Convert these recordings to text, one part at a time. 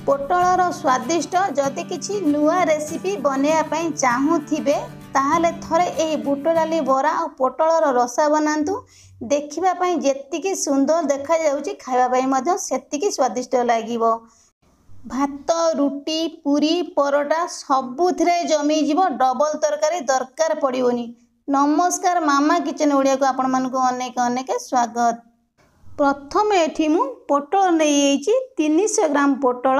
Buttler स्वादिष्ट जदि किछि नुआ रेसिपी बनैया चाहूथिबे ताहले थरे एही बुट डाली बरा और पोटलर रसा बनातु। देखिबा जेतिकी सुंदर देखा जाउची खाइबा पई मध्य सेतिकी स्वादिष्ट लागिबो। भात रुटी पूरी परोटा सबुथिरे जमी जीवो। डबल तरकारी दरकार पड़िबोनी। नमस्कार मामा किचन ओडिया को आपण मानको अनेक अनेक स्वागत। प्रथम एठी मु पोटल नहीं 300 ग्राम पोटल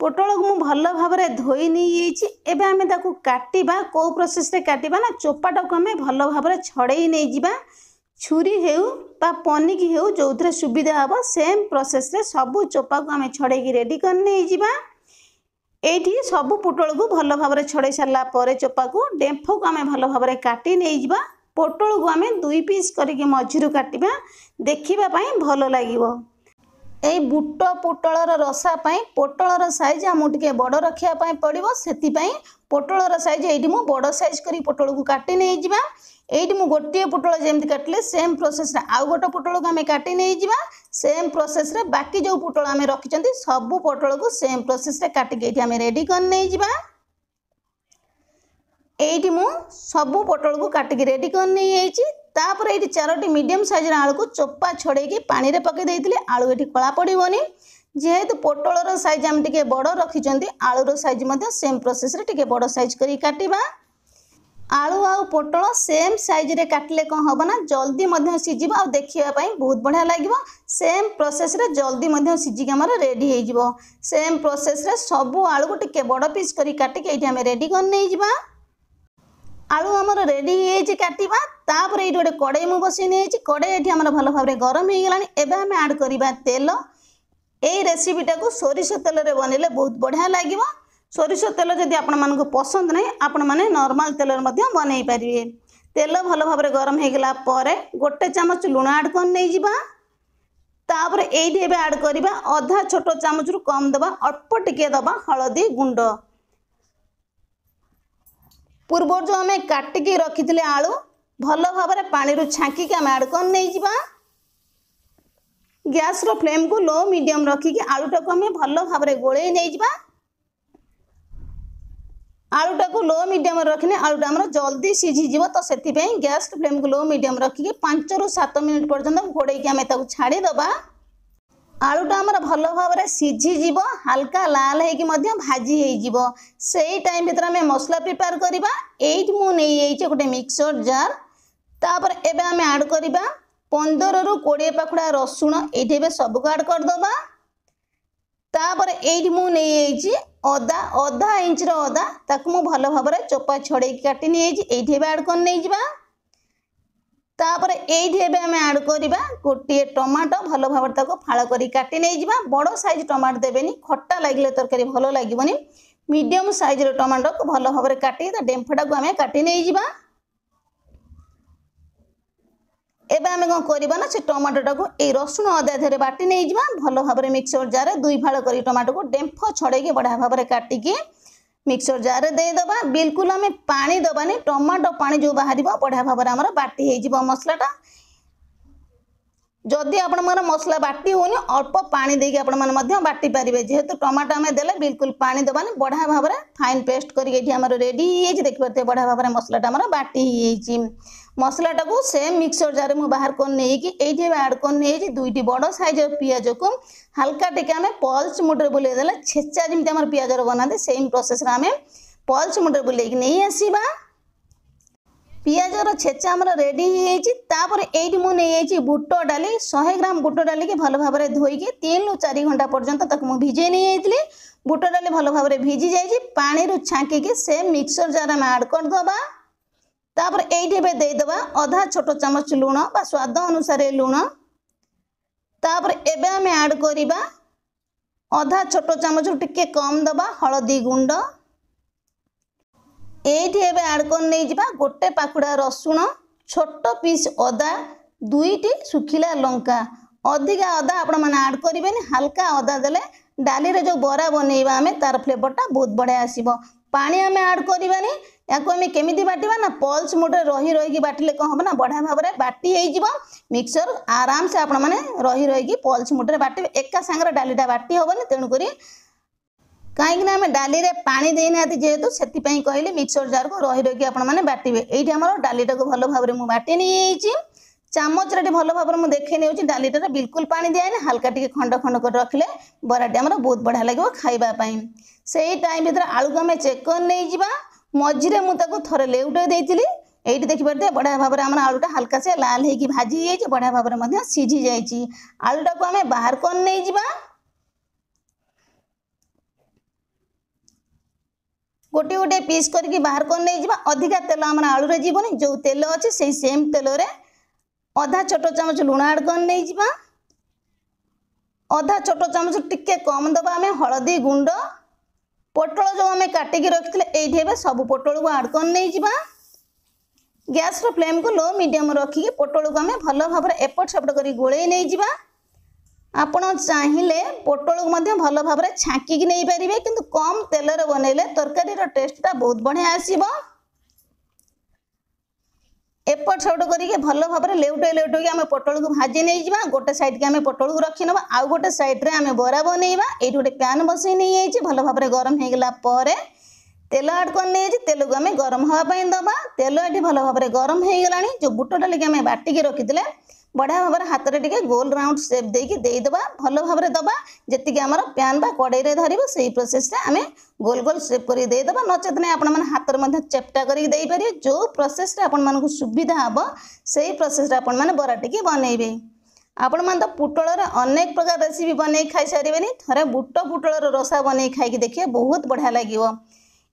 को मु भल भाव धोई नहीं। एबे आमे ताकू काटिबा को प्रोसेस रे काटिबा ना चोपाटा को आमे भल भाव छड़ेई नहीं जिबा। छुरी हेउ बा पनिकी हेउ जोथरे सुविधा हबो सेम प्रोसेस रे सबु चोपा को आमे छड़ेकी रेडी कर नहीं जिबा। एठी सबु पोटल को भल भाव छड़े सारला परे चोपा को डेंफ को आमे भल भाव काटी नहीं जिबा। पोटल को आमे 2 पीस करके मझिरु काटिबा देखिबा पई भलो लागिबो। एई बुट पोटलर रसा पई पोटलर साइज आमु टिके बड़ रखिया पई पड़िबो। सेति पई पोटलर साइज एठी मु बड़ साइज करी पोटल को काटी नहीं जिबा। एठी मु गोटिए पोटल जेमति काटले सेम प्रोसेस रे आउ गोटे पोटल को आमे काटी नहीं जिबा। सेम प्रोसेस रे बाकी जो पोटल आमे रखिचंती सब पोटल को सेम प्रोसेस रे काटी के एठी आमे रेडी कर नहीं जिबा। एठी मु सबु पोटल को काटिक रेडी कर नहीं आइछि। तापर एठी 4टी मीडियम साइज आलू को चोपा छड़े के पानी रे पके देइथिले। आलू एठी कळा पड़िबोनी जेहेतु पोटलर साइज आम टिके बड़ रखिचंती आलूर साइज मध्य सेम प्रोसेस रे टिके बड़ साइज करी काटिबा। आलू आ पोटल सेम साइज रे काटले कोन हबो ना जल्दी मध्य सिजिबो और देखिबा पई बहुत बढ़िया लागिबो। सेम प्रोसेस रे जल्दी मध्य सिजिक हमर रेडी हे जिवो। सेम प्रोसेस रे सबु आलू को टिके बड़ पीस करी काटि के एठी हम रेडी कर नै जिबा। आलू हमर रेडी हे काटिबा। तापर ये गोटे कड़े मु बसई नहीं कड़े ये भल भाव गरम हो गलानी। एबे हम ऐड करिबा तेल। ए रेसिपीटा को सोरिष तेल रे बनेले बहुत बढ़िया लागिबो। सोरिष तेल जदि आपण मानको पसंद नहीं आपण माने नॉर्मल तेल रे मध्य बनै परिबे। तेल भल भाव गरम हो गला परे गोटे चामच लूण ऐड कर नै जिबा। तापर एठी एबे ऐड करिबा आधा छोट चामच रु कम दबा अल्प टिके दबा हळदी गुंड। पूर्व जो आम काटिकी रखी आलू भल भाव पानी रू छांकी आम ऐड कर नहीं जिबा। गैस रो फ्लेम को लो मीडियम रखिकी आलूटा को आम भल भाव गोले नहीं जिबा। आलूटा को लो मीडियम रखने आलूटा आमर जल्दी सिझी जीव। तो सेति पई गैस फ्लेम को लो मीडियम रखिकी 5 ରୁ 7 मिनिट पर्यंत घोड़े आम छाड़ी दबा। आलूटा आमर भल भाव सिझी जीव हल्का लाल होगी भाजी हो से टाइम भर आम मसला प्रिपेयर करवा। एट मु नहीं गोटे मिक्सर जार। तापर एबे आम ऐड करवा 15 ରୁ 20 पाखुड़ा रसुण ये सबको ऐड करदबा। तापर एट मु नहीं अदा आधा इंच अदा ताकू मु भल भाव चोपा छड़े काटी नहीं ऐड कर नहीं जिबा। तापर एठी एबे हम ऐड करिबा गोटे टमाटो भल भाव ताको फाळ करी काटी नहीं जिबा। बड़ साइज टमाटो देबेनी खट्टा लागिले तरकारी भलो लागिबोनी। मीडियम साइज रो टमाटो को भल भाव काटी ता डेंफडा को हमें काटी नहीं जिबा। एबे हमें कोन करिबा ना से टमाटोटा को ए रसुण अदा धरे बाटी नहीं जिबा। भल भाव मिक्सर जार 2 फाळ करी टमाटो को डेंफ छड़े के बढ़िया भाव काटी के मिक्सर जार दे दबा। बिल्कुल आम पानी दबानी टमाटो पानी जो बाहर बढ़िया भाव आमर बाटी हो मसलाटा। जदि आपण मन मसला बाटी होनी अल्प पानी देके आपण मन बाटी पारे। जेहेतु टमाटो आम देले बिल्कुल पानी दबानी बढ़िया भाव फाइन पेस्ट करके रेडी हो देखिए बढ़िया भाव मसलाटा आमर बाटी हो। मसलाटा को सेम मिक्सर जार मु बाहर कर नहीं ऐड कर नहीं 2टी बड़ साइज पियाज को हल्का टिके आम पल्स मुड्रे बुले देला छेचा जमी आम पियाजर बनाते सेम प्रोसेस आम पल्स मुड्रे बुले नहीं आसवा। पियाजर छेचा आमर रेडी हो। एटी मु नहीं बुट डाली 100 ग्राम बुट डाली के भल भाव धोईकी 3 ରୁ 4 घंटा पर्यंत तक मु भिजे नहीं जाइली। बुट डाली भल भाव भिजी जाइए पानी रू छांकी सेम मिक्सर जार आम ऐड करदबा। तापर एठी बे दे दबा आधा छोट चामच लूण बा स्वाद अनुसार लूण। तापर एबे हम ऐड करिबा आधा छोट चामच टिके कम दबा हळदी गुंड। एठी एबे ऐड कर नै जिबा गोटे पाखुड़ा रसुण छोट पीस अदा 2टी सुखिला लंका। अधिका अदा आपण माने ऐड करिबेनी हल्का अदा देले डाली रे जो बरा बनेइबा हमें तार फ्लेवरटा बहुत बढ़िया आसीबो। पानी आम ऐड करवानी या केमी बाटिबा ना पल्स मोड्रे रही रही बाटिले कौन हम ना बढ़िया भाव में बाटी हो मिक्सर आराम से आपण मैंने रही रही पल्स मोड्रे बाटे एका सांगे डालीटा बाटी हेनी तेणुक कहीं आम डाली रे पानी देना जेहेतु से कहली मिक्सर जार को रही रही आपने बाटे ये डालीटा को भल भाव में बाटी नहीं चामच भल भाव में देखे नहीं डालीटार बिल्कुल पानी दिए हल्का टी खंड खंड कर रखिले बराटी आम बहुत बढ़िया लगे खावाई से टाइम भर आलू को आम चेक कर नहीं मझे मुझे थोड़े लेउटे देती ये देखिए बढ़िया भाव में आम आलूटा हल्का से लाल होगी भाजी जाइए बढ़िया भाव में सीझी जाइए आलूटा को आम बाहर कर नहीं गोटे गोटे पीस करके बाहर कर नहीं अधिका तेल आम आलू रे जीवनी जो तेल अच्छे से सेम तेल रे अधा छोट चामच लुण आड कर नहीं अधा छोट चामच टिके कम दबा आम हलदी गुंड पोटल जो आम काटिकी रखी ये सब पोटल को आड कर नहीं गैस रो फ्लेम को लो मीडियम रखिकी पोटल को आम भल भाव एपट सेपट कर गोले नहीं आपण चाहिए पोटल को भल भाव में छांकी नहीं पारे किंतु कम तेल रे बनइले तरकारी टेस्टा बहुत बढ़िया आसीबो एपट सेपट करके भल भाव में लेउटे लेउटे आम पोटल को भाजी नहीं गोटे साइड के आम पोटल को रखी नवा आउ गोटे साइड रे आम बरा बनइबा ये गोटे पैन बसई नहीं भल भाव में गरम हो गला तेल आड कर नहीं तेल को आम गरम हाँपाई दबा तेल ये भल भाव में गरम हो गला जो बुट डाली आम बाटिकी रखी बढ़िया भाव में हाथ में टे गोल राउंड सेप देदेबा भल भाव में दबा जी आम पैन बा कड़े धर से प्रोसेस आम गोल गोल सेप कर देदेबा नचेत नहीं आपण हाथ में चेप्टा कर जो प्रोसेस आपण सुविधा हम से प्रोसेस आपण मैंने बराटी की बनइबे आपण मैंने तो पुटल अनेक प्रकार रेसिपी बन खाई सारे थे बुट पुटल रसा बन खाई देखिए बहुत बढ़िया लगे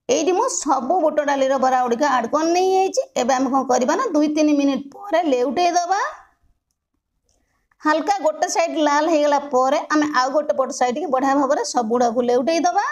ये मुझ सब बुट डाली बरा गुड़िक आड कर नहीं आम कौन करवा ना 2-3 मिनिट पर लेउटे दबा हल्का गोटे साइड लाल हो गला आम आउ गोटे पट साइड की बढ़िया भाव में सब गुड़ा को लेउटे दबा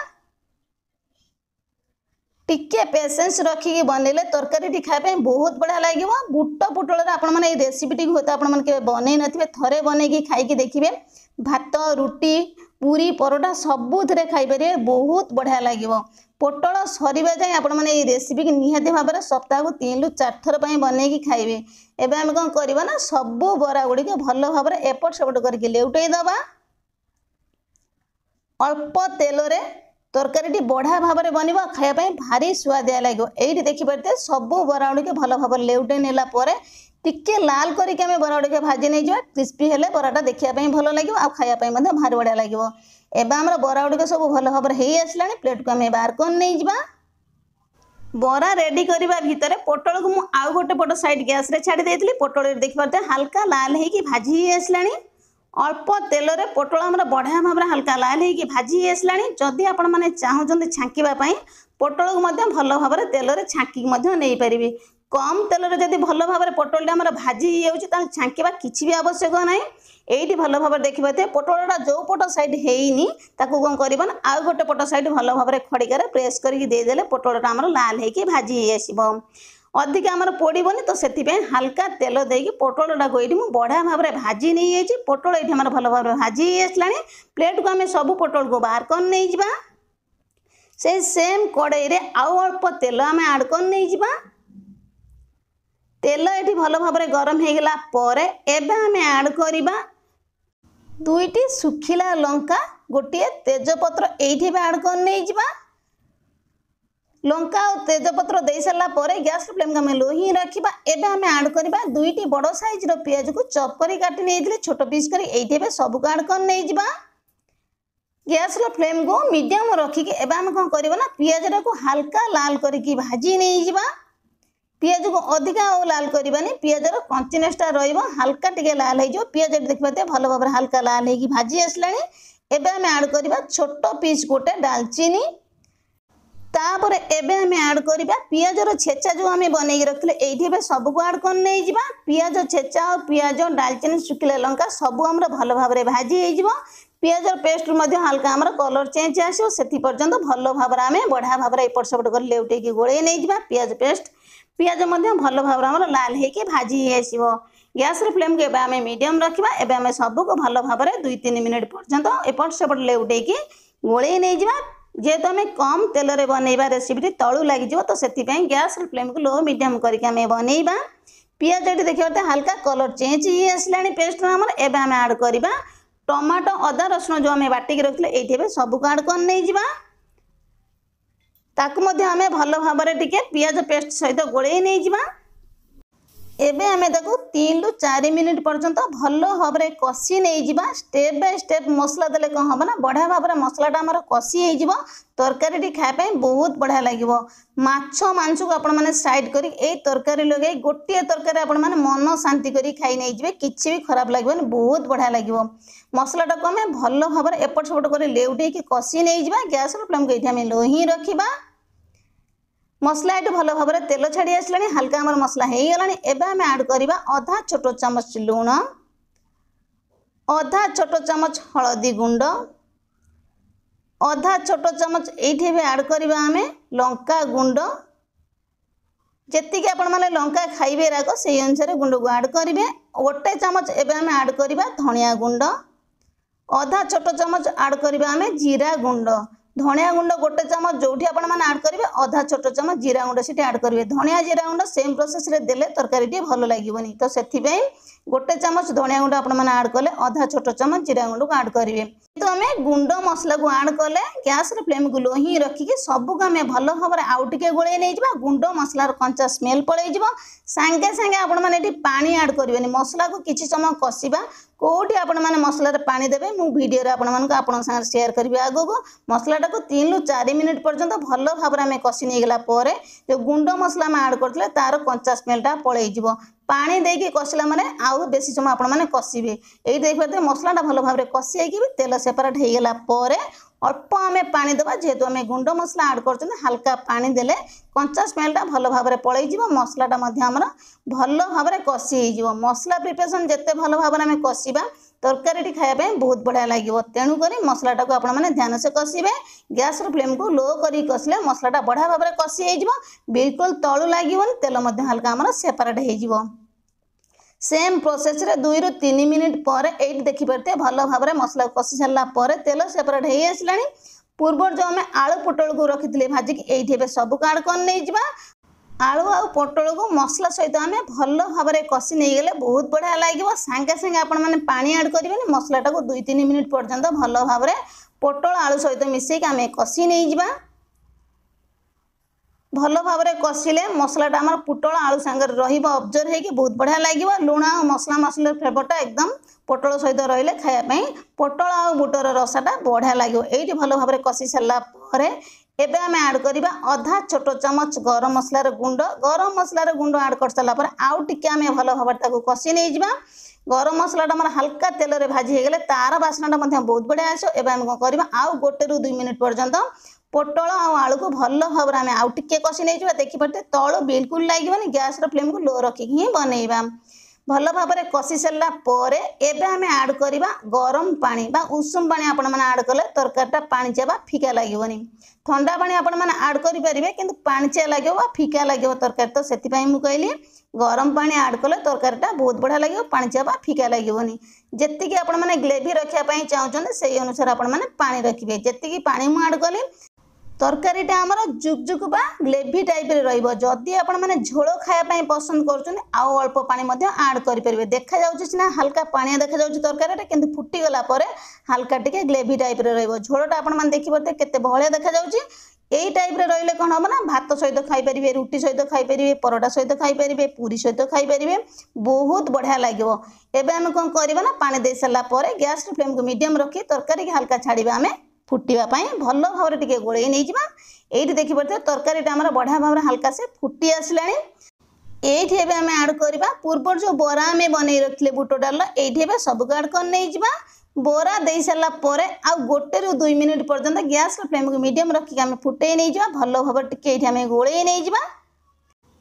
टिके पेसेंस रखिकी बनइले तरकारी खाया बहुत बढ़िया लगे बुट पुटल आपने रेसिपी होता आपने बनई नथिबे थरे बनईकी खाई देखिए भात रुटी पूरी परोटा सबुथ खाई पारे बहुत बढ़िया लगे पोटल सरीबा जाए आपण मैंने रेसिपी की निहाती भाव में सप्ताह को 3-4 थर बनईकी खाइबे एबे आम कौन करवा ना सब बरा गुड़िक भल भाव में एपट सेपट करके लेउटे दबा अल्प तेल रे तरकारी बढ़िया भाव में बन खायापी भारी सुआदिया लगे ये देखिए सब बरा गुड़िक भल भाव में लेउटे नेला टिके लाल करके आम बरा गुड़िक भाजी नहीं जावा क्रिस्पी हेले बराटा देखापी भल लगे आ खायापी भारी बढ़िया लगे एबे आमर बरा गुड़िक सब भल भाव में हो आसला प्लेट को आम बाहर कर नहीं बरा रेडी करने भितर पोटल को मुझे आउ गोटे पट साइड गैस रे छाड़ी देती पोटल देखिए हल्का लाल होगी भाजी आसला अल्प तेल रे पोटल आमर बढ़िया भाव में हल्का लाल होगी भाजी आसला जदि आपण मैंने चाहते छांकीवाई पोटल को भल भाव में तेल रे छांकी नहीं पारे कम तेल रे जदि भल भाव में पोटल आमर भाजी हो छांकीवा किसी भी आवश्यक ना ये भल भाव देखिए पोटलटा जो पट साइड होनी कौन करना आउ गोटे पट साइड भल भाव में खड़िकार प्रेस करदे पोटलटा आमर लाल होगी भाजी आसो अधिक आमर पोड़बनी तो से हल्का तेल देकी पोटलटा को ये बढ़िया भाव में भाजी नहीं पोटल ये आम भल भाव में भाजी आसला प्लेट को आम सब पोटल को बाहर कर नहीं से सेम कड़े आउ अल्प तेल आम आड कर नहीं तेल ये भल भाव में गरम हो गला एवं आम आड करवा 2टी सुखिला लंका गोटे तेजपत्र ये आड कर नहीं लंका और तेजपत्र दे सारा गैस फ्लेम को लो ही रखा एवं आम आड करवा 2टी बड़ साइज पियाज को चॉप कर काटी नहीं छोट पीस कर ये सब को आड कर नहीं गैस फ्लेम को मीडियम रखिकी एवं आम कौन करवा ना पियाज को हल्का लाल करके भाजी नहीं पियाज को अधिका लाल करवानी पियाजर कंचिनेसटा हल्का टिके लाल हो पियाज देखिए भल भाव में हल्का लाल हो भाजी आसला एवं आम आड करवा छोट पीस गोटे डालचीनी तापर एवं आम आड करवा पियाजर छेचा जो आम बन रखिले ये सबको आड कर नहीं पियाज छेचा और पियाज डालचीनी शुखिला लंका सब आम भल भाव में भाजी हो पियाजर पेस्ट हल्का आम कलर चेंज आसो से पर्यंत भल भाव में आम बढ़िया भाव में एपट सेपट कर लेउटे गोले नहीं पियाज पेस्ट पियाज भल भाव में लाल होकर भाजी आसो गैस फ्लेम को आम मीडियम रखा एवं आम सबको भल भाव में 2-3 मिनिट पर्यंत एपट सेपट लेउटे गोले नहीं जेहेतु आम कम तेल रे बनइबा रेसिपी तलू लगे तो से गैस फ्लेम को लो मीडियम करके आम बनइबा पियाज ये देखिए हल्का कलर चेंज ही आसला पेस्ट आम एवं आम आड करवा टमाटो अदा रसुण जो आम बाटिकी रखिले ये सब को आड कर नहीं ताकू मध्य आमे भल भाबरे टिके पियाज पेस्ट सहित गोळेई नै जिबा। एबे आमे ताकू 3 रु 4 मिनिट पर्यंत भल भाबरे कसी नै जिबा। स्टेप बाय स्टेप मसला देले कौन हम ना बढ़िया भाबरे मसलाटा हमर कसी हो जिवो। तरकारी खाया ପାଇଁ बहुत बढ़िया लागिवो। माछ मांस को आपण माने साइड करी ए तरकारी लगे गोटे तरकारी आपण माने मन शांति करी खाई नै जिवे। किछि भी खराब लागबनी बहुत बढ़िया लागिवो। मसलाटा को हमें भल भाबरे एपट सेपट करी लेउटे की कसी नै जिबा। गैस रो फ्लेम को एठी हमें लो ही रखिबा। मसला ये भल भाव में तेल छाड़ी आसला हल्का आम मसला हो गलानी। एबे आम ऐड करवा आधा छोट चामच लुण, आधा छोट चामच हलदी गुंड, आधा छोट चामच ये ऐड करवा आम लंका गुंड। जी आपण मैंने लंका खाइबे राग से अनुसार गुंड को ऐड करेंगे। गोटे चामच एबे आम ऐड करवा धनिया गुंड, आधा छोट चामच ऐड करवा आम जीरा गुंड। धनिया गुंड गोटे चामच जो आपण मैंने ऐड करेंगे, आधा छोट चामच जीरा गुंड से ऐड करेंगे। धनिया जीरा गुंड सेम प्रोसेस रे देले तरकारी भल लगे तो से गोटे चामच धनिया गुंड आपण मैंने ऐड कले, आधा छोट चामच जीरा गुंड को ऐड करेंगे। तो आम गुंड मसला को ऐड कले गैस रे फ्लेम को लो ही रखिकी सबको आम भल भाव में आउ टिके गोळे नै जिबा। गुंड मसलार कंचा स्मेल पड़े जिवो। सांगे सांगे आपण माने एठी पानी ऐड करिवेनी। मसला को किछि समय कसिबा। कोठी आपण माने मसला रे पानी देबे मु वीडियो रे आपण मानक आपण संग शेयर करबी। आगो को मसलाटा को 3 रु 4 मिनिट पर्यंत भल भाव में आम कसी नै गेला परे जो गुंड मसला में ऐड करथले तार कंचा स्मेलटा पळेई जिवो। पानी देकी कसिला माने आउ बेसी समय आपण माने कसिबे। एई देख पाते मसलाटा भल भाव में कसी आइकी तेल सेपरेट हो गला परे अल्प आम पानी देवा। जेहेतु आम गुंड मसला ऐड कर हल्का पानी देले कंचा स्मेलटा भल भाव में पळेई जिवो। मसलाटा मध्य हमर भल भाव में कसी हो। मसला प्रिपरेशन जिते भल भाव में आम कसिबा तरकारी खाया बहुत बढ़िया लगे। तेणुक मसलाटा को आपण ध्यान से कसिबे। गैस रो फ्लेम को लो करी कसिले मसलाटा बढ़िया भाव में कसी हो। बिल्कुल तलू लगे तेल हल्का आम सेपरेट हो। सेम प्रोसेस रे 2 रु 3 मिनिट पर एट देखी पारते भल भाव में मसला कसी सारा पर तेल सेपरेट हो आसला। पूर्व जो आम आलू पोटल को रखी भाजिक ये सब ऐड कर नहीं जा। आलू आ पोटल को मसला सहित आम भल भाव में कसी नहीं गले बहुत बढ़िया लगे। सांगे सांगे आपण मैंने पानी ऐड करेंगे। मसलाटा को 2-3 मिनिट पर्यंत भल भाव में पोटल आलू सहित मिसेक आम कसी नहीं जा। भल भाव में कसिले मसलाटा आम पोटल आलू सांगे रही ऑब्जर्व हो बहुत बढ़िया लगे। लुण और मसला मसला फ्लेवरटा एकदम पोटल सहित रही खायापी पोटल आ बुटर रसाटा बढ़िया लगे। ये भल भाव में कसी सारापर एबे आम ऐड करवा आधा छोट चामच गरम मसलार गुंड। गरम मसलार गुंड ऐड कर सारापर आउ टिके आम भल भाव में कसी नहीं जा। गरम मसलाटा आम हल्का तेल रे भाजी हो गले तार बास्नाटा बहुत बढ़िया आस। एबे आम कौन करवा आउ 1 रु 2 मिनिट पर्यंत पोटल आलू को भल भाव में आम आउ टिके कसी नहीं जा। देखिपे तलू बिल्कुल लगे। गैस रो फ्लेम को लो रखिक ही बनइबा। भल भाव में कसी सारा पर एबे आम ऐड करवा गरम पानी बा उषुम पानी आपण मैंने ऐड कले तरकारीटा पाणिचिया बा फिका लगेनि। ठंडा पानी आपण मैंने ऐड करेंगे कि पाणिचिया लगे फिका लगे तरकारी। तो से कहली गरम पानी ऐड कले तरकारीटा बहुत बढ़िया लगे पाणिचिया बा फिका लगेनि। जी आपण मैंने ग्रेवी रखापी चाहते से अनुसार आपण मैंने पानी रखिए। जी पानी मुझे ऐड कली तरकारीटा आमर जुकजुक बा ग्रेवी टाइप रही। आपण मैंने झोल खायापी पसंद कर अल्प पानी ऐड करेंगे। देखा जाऊँ सीना हल्का पानिया देखा जाऊँ तरकारी किंतु फुटीगला हल्का टिके ग्रेवी टाइप झोलटा आपण मैंने देखिए केते बहलिया देखा जाऊँ। यही टाइप रही कौन हम ना भात सहित खाईपर, रुटी सहित खाईपर, परोटा सहित खाईपर, पूरी सहित खाईपर बहुत बढ़िया लगे। एबे आम कौन करवा ना पानी दे सारापर गैस फ्लेम को मीडियम रखी तरकारी हल्का छाड़ा आम फुटापी भल भाव में टिके गोड़े नहीं जा। ये देखिए तरकारीटा आम बढ़िया भाव में हल्का से फुटी आसला। ये आम ऐड करवा पूर्व जो बरा आम बन रखिले बुट डाल ये सब ऐड कर नहीं जा। बोरा दे सारापर आउ 1 रु 2 मिनिट पर्यंत गैस फ्लेम को मीडियम रखिक आम फुटे नहीं जा। भल भाव टिके आम गोड़े नहीं जा।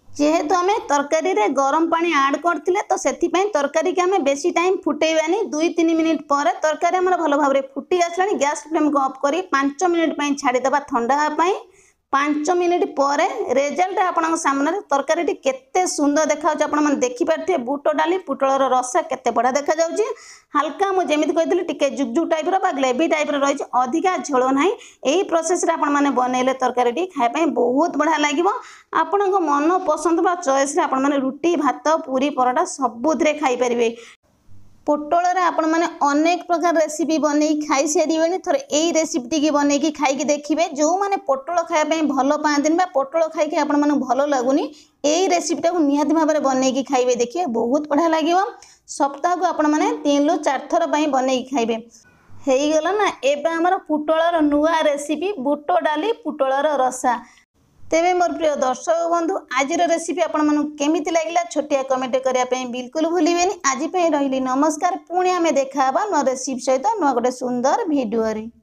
जेहेतु आम तरकारी रे गरम पानी ऐड करथिले तो सेथिपई तरकारी के आम बेसी टाइम फुटेबानी। 2-3 मिनिट पर तरकारी आम भल भाव में फुटी आसला। गैस फ्लेम को ऑफ करी 5 मिनिट छाड़ीदेवा ठंडा होगापी। 5 मिनिट पर रिजल्ट आपण सामने तरकारी केते सुंदर देखा आप देखिपारे। बुट डाली पुटलर रसा केते बढ़िया देखा जाउची। हल्का मुझे कही टिके जुकजुक टाइप ग्रेवी टाइप रही अधिका झोल ना। यही प्रोसेस रे आपण माने बनइले तरकारी खायापी बहुत बढ़िया लगे। आपण मन पसंद बा चॉइस रे आपण माने रुटी भात पूरी परोटा सबुथिरे खाई परिबे। पोटल आपण मैंने अनेक प्रकार रेसिपी बन खाई सारे थोड़े यही रेसिपी टी बन खाई देखिए जो मैंने पोटल खायापी भल पाती पोटल खाई आपण मैं भल लगुनि यही रेसिपीटा को निहाती भाव में बन खाइबे देखिए बहुत बढ़िया लगे सप्ताह को आपण मैंने 3 ରୁ 4 थर बन खाइबे ହେଇଗଲା ना एबे हमर पुटलर नुआ रेसिपी बुट डाली पुटलर रसा तेबे मोर प्रिय दर्शक बंधु आज रेसिपी आपण मानू केमिति लागिला छोटिया कमेंट करिया पे बिल्कुल भूलिबेनी आज पे रहिली नमस्कार पुणी आमे देखा नुआ रेसिपी सहित नुआ गोटे सुंदर वीडियो रे।